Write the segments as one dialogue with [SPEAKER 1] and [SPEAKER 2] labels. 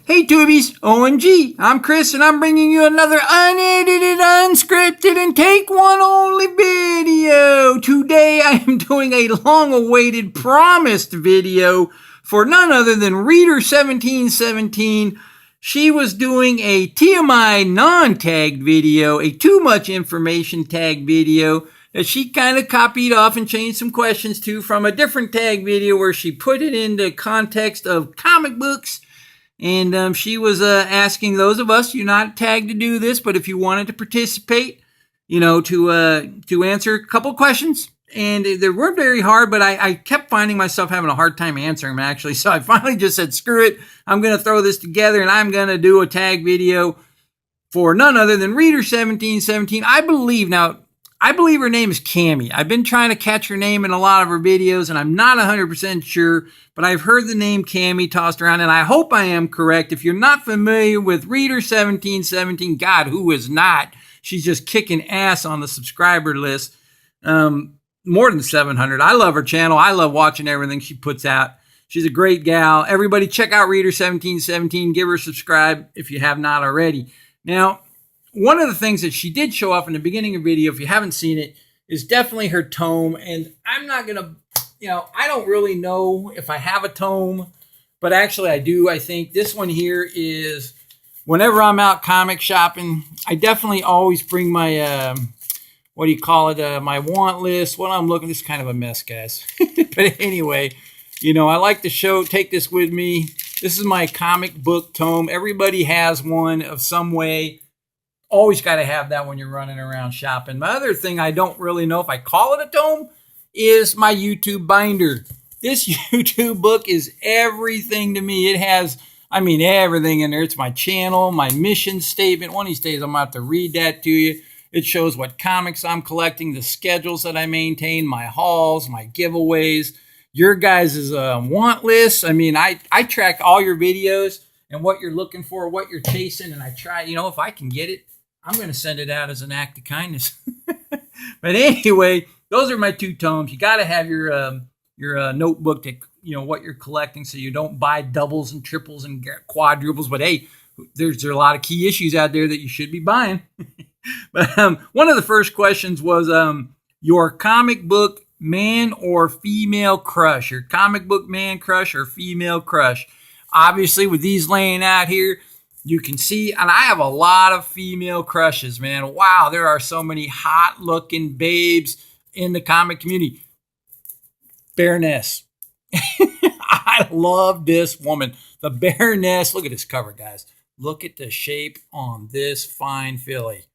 [SPEAKER 1] Hey Tubies, OMG, I'm Chris and I'm bringing you another unedited, unscripted, and take one only video. Today I am doing a long-awaited promised video for none other than Reader1717. She was doing a T.M.I non-tagged video, a too much information tag video that she kind of copied off and changed some questions to from a different tag video where she put it into context of comic books. And she was asking those of us, you're not tagged to do this, but if you wanted to participate, to answer a couple questions. And they weren't very hard, but I kept finding myself having a hard time answering them, actually. So I finally just said, screw it. I'm going to throw this together, and I'm going to do a tag video for none other than Reader1717. I believe her name is Cammy. I've been trying to catch her name in a lot of her videos, and I'm not 100% sure, but I've heard the name Cammy tossed around, and I hope I am correct. If you're not familiar with Reader1717, God, who is not? She's just kicking ass on the subscriber list. More than 700. I love her channel. I love watching everything she puts out. She's a great gal. Everybody check out Reader1717. Give her a subscribe if you have not already. Now, one of the things that she did show off in the beginning of the video, if you haven't seen it, is definitely her tome. And I'm not going to, I don't really know if I have a tome, but actually I do. I think this one here is, whenever I'm out comic shopping, I definitely always bring my, my want list. What I'm looking, this is kind of a mess, guys. But anyway, I like to take this with me. This is my comic book tome. Everybody has one of some way. Always got to have that when you're running around shopping. My other thing, I don't really know if I call it a tome, is my YouTube binder. This YouTube book is everything to me. It has, everything in there. It's my channel, my mission statement. One of these days, I'm going to have to read that to you. It shows what comics I'm collecting, the schedules that I maintain, my hauls, my giveaways, your guys' want lists. I track all your videos and what you're looking for, what you're chasing, and I try, if I can get it, I'm going to send it out as an act of kindness. But anyway, those are my two tomes. You got to have your notebook to, what you're collecting, so you don't buy doubles and triples and quadruples. But hey, there's a lot of key issues out there that you should be buying. But one of the first questions was your comic book man or female crush. Your comic book man crush or female crush. Obviously, with these laying out here, you can see, and I have a lot of female crushes, man. Wow, there are so many hot-looking babes in the comic community. Baroness. I love this woman. The Baroness. Look at this cover, guys. Look at the shape on this fine filly.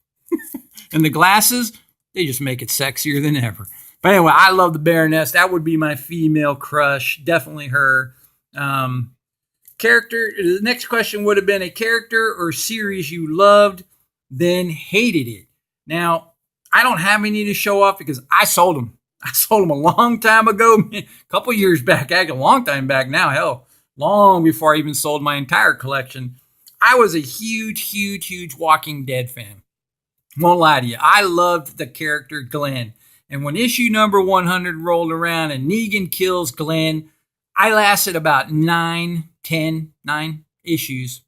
[SPEAKER 1] And the glasses, they just make it sexier than ever. But anyway, I love the Baroness. That would be my female crush. Definitely her. Character. The next question would have been a character or series you loved, then hated it. Now, I don't have any to show off because I sold them. I sold them a long time ago, a couple years back, a long time back now, hell, long before I even sold my entire collection. I was a huge Walking Dead fan. Won't lie to you. I loved the character Glenn. And when issue number 100 rolled around and Negan kills Glenn, I lasted about 9 issues.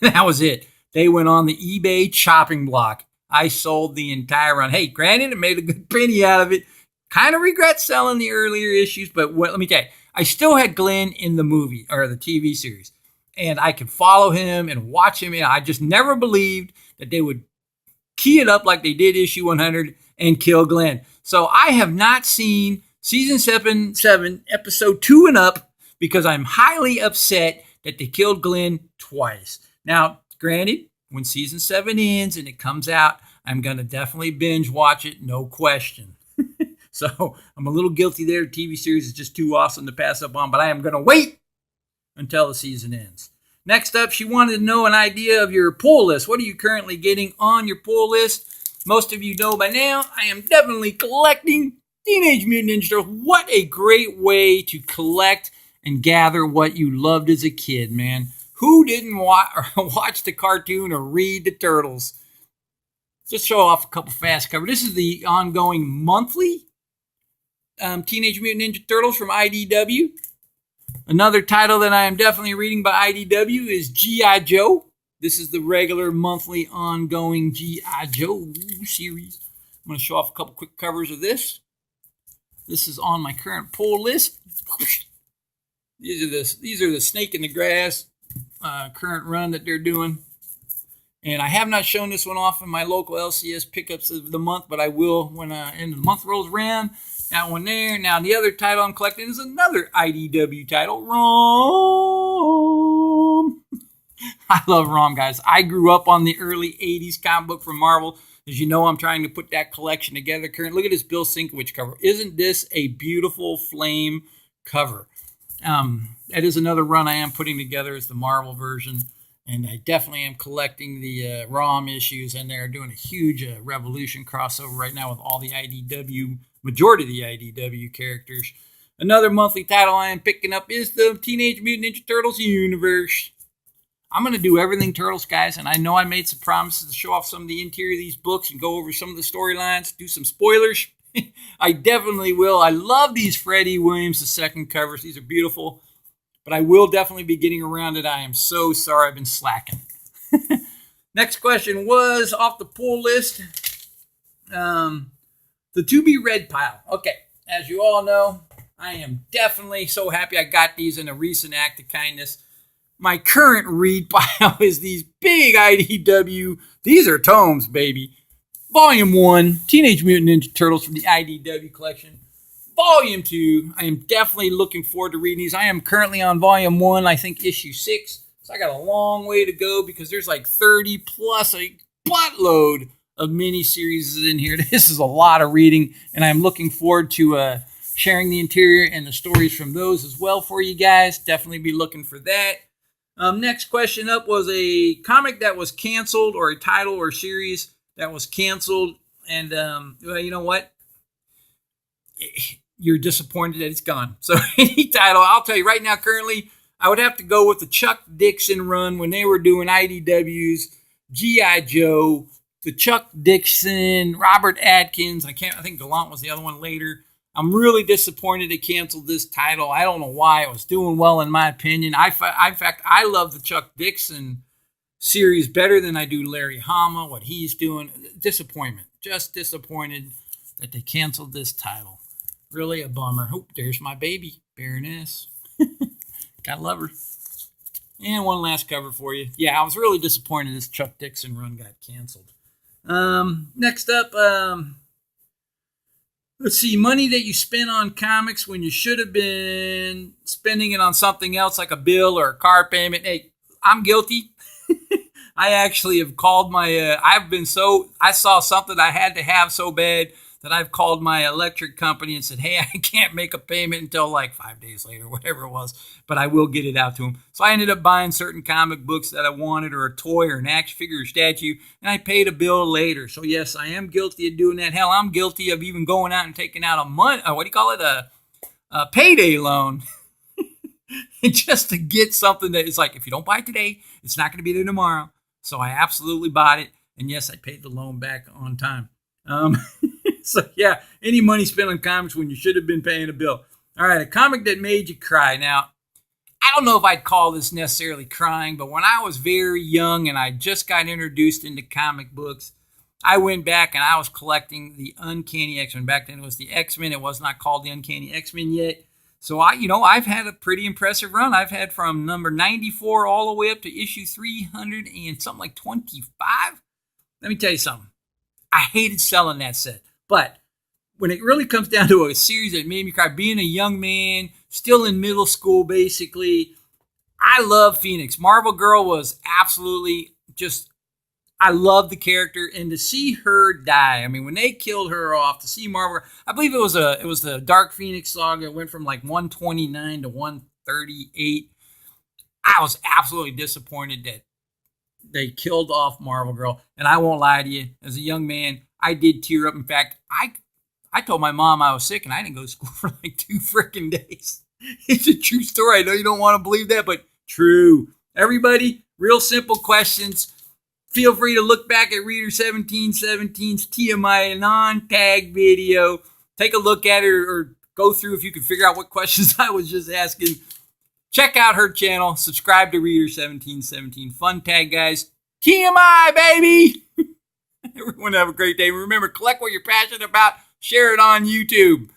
[SPEAKER 1] That was it. They went on the eBay chopping block. I sold the entire run. Hey, granted, I made a good penny out of it. Kind of regret selling the earlier issues, but let me tell you, I still had Glenn in the movie or the TV series. And I could follow him and watch him. And I just never believed that they would key it up like they did issue 100 and kill Glenn. So I have not seen season 7, episode 2 and up, because I'm highly upset that they killed Glenn twice. Now, granted, when season 7 ends and it comes out, I'm going to definitely binge watch it, no question. So I'm a little guilty there. The TV series is just too awesome to pass up on, but I am going to wait until the season ends. Next up, she wanted to know an idea of your pull list. What are you currently getting on your pull list? Most of you know by now, I am definitely collecting Teenage Mutant Ninja Turtles. What a great way to collect and gather what you loved as a kid, man. Who didn't watch the cartoon or read the Turtles? Just show off a couple fast covers. This is the ongoing monthly Teenage Mutant Ninja Turtles from IDW. Another title that I am definitely reading by IDW is G.I. Joe. This is the regular monthly ongoing G.I. Joe series. I'm going to show off a couple quick covers of this. This is on my current pull list. These are the snake in the grass current run that they're doing. And I have not shown this one off in my local LCS pickups of the month, but I will when the end of the month rolls around. That one there. Now, the other title I'm collecting is another IDW title, ROM. I love ROM, guys. I grew up on the early 80s comic book from Marvel. As you know, I'm trying to put that collection together. Look at this Bill Sienkiewicz cover. Isn't this a beautiful flame cover? That is another run I am putting together as the Marvel version. And I definitely am collecting the ROM issues, and they're doing a huge Revolution crossover right now with all the IDW, majority of the IDW characters. Another monthly title I am picking up is the Teenage Mutant Ninja Turtles universe. I'm going to do everything Turtles, guys, and I know I made some promises to show off some of the interior of these books and go over some of the storylines, do some spoilers. I definitely will. I love these Freddie Williams II covers. These are beautiful. But I will definitely be getting around it. I am so sorry I've been slacking. Next question was off the pull list. The to be read pile. Okay, as you all know, I am definitely so happy I got these in a recent act of kindness. My current read pile is these big IDW. These are tomes, baby. Volume 1, Teenage Mutant Ninja Turtles from the IDW collection. Volume 2, I am definitely looking forward to reading these. I am currently on Volume 1, I think issue 6. So I got a long way to go because there's like 30 plus a buttload of miniseries in here. This is a lot of reading, and I'm looking forward to sharing the interior and the stories from those as well for you guys. Definitely be looking for that. Next question up was a comic that was canceled, or a title or series that was canceled. And well, you know what? You're disappointed that it's gone. So any title, I'll tell you right now, currently, I would have to go with the Chuck Dixon run when they were doing IDW's G.I. Joe, the Chuck Dixon, Robert Atkins. I think Gallant was the other one later. I'm really disappointed they canceled this title. I don't know why. It was doing well in my opinion. In fact, I love the Chuck Dixon series better than I do Larry Hama, what he's doing. Disappointment. Just disappointed that they canceled this title. Really a bummer. Oh, there's my baby, Baroness. Gotta love her. And one last cover for you. Yeah, I was really disappointed this Chuck Dixon run got canceled. Next up, let's see. Money that you spent on comics when you should have been spending it on something else like a bill or a car payment. Hey, I'm guilty. I actually have called my, I saw something I had to have so bad that I've called my electric company and said, hey, I can't make a payment until like 5 days later, whatever it was, but I will get it out to them. So I ended up buying certain comic books that I wanted, or a toy or an action figure or statue, and I paid a bill later. So yes, I am guilty of doing that. Hell, I'm guilty of even going out and taking out a payday loan just to get something that is like, if you don't buy it today, it's not going to be there tomorrow. So I absolutely bought it, and yes, I paid the loan back on time. So yeah, any money spent on comics when you should have been paying a bill. All right, a comic that made you cry. Now, I don't know if I'd call this necessarily crying, but when I was very young and I just got introduced into comic books, I went back and I was collecting the Uncanny X-Men. Back then it was the X-Men. It was not called the Uncanny X-Men yet. So I've had a pretty impressive run. I've had from number 94 all the way up to issue 300 and something like 25. Let me tell you something. I hated selling that set. But when it really comes down to a series that made me cry, being a young man, still in middle school basically, I love Phoenix. Marvel Girl was absolutely just, I love the character, and to see her die, I mean, when they killed her off, to see Marvel, I believe it was the Dark Phoenix saga. It went from like 129 to 138. I was absolutely disappointed that they killed off Marvel Girl, and I won't lie to you, as a young man, I did tear up. In fact, I told my mom I was sick, and I didn't go to school for like 2 freaking days. It's a true story. I know you don't want to believe that, but true. Everybody, real simple questions. Feel free to look back at Reader 1717's T.M.I. non-tag video. Take a look at it, or go through if you can figure out what questions I was just asking. Check out her channel. Subscribe to Reader1717. Fun tag, guys. T.M.I, baby! Everyone have a great day. Remember, collect what you're passionate about. Share it on YouTube.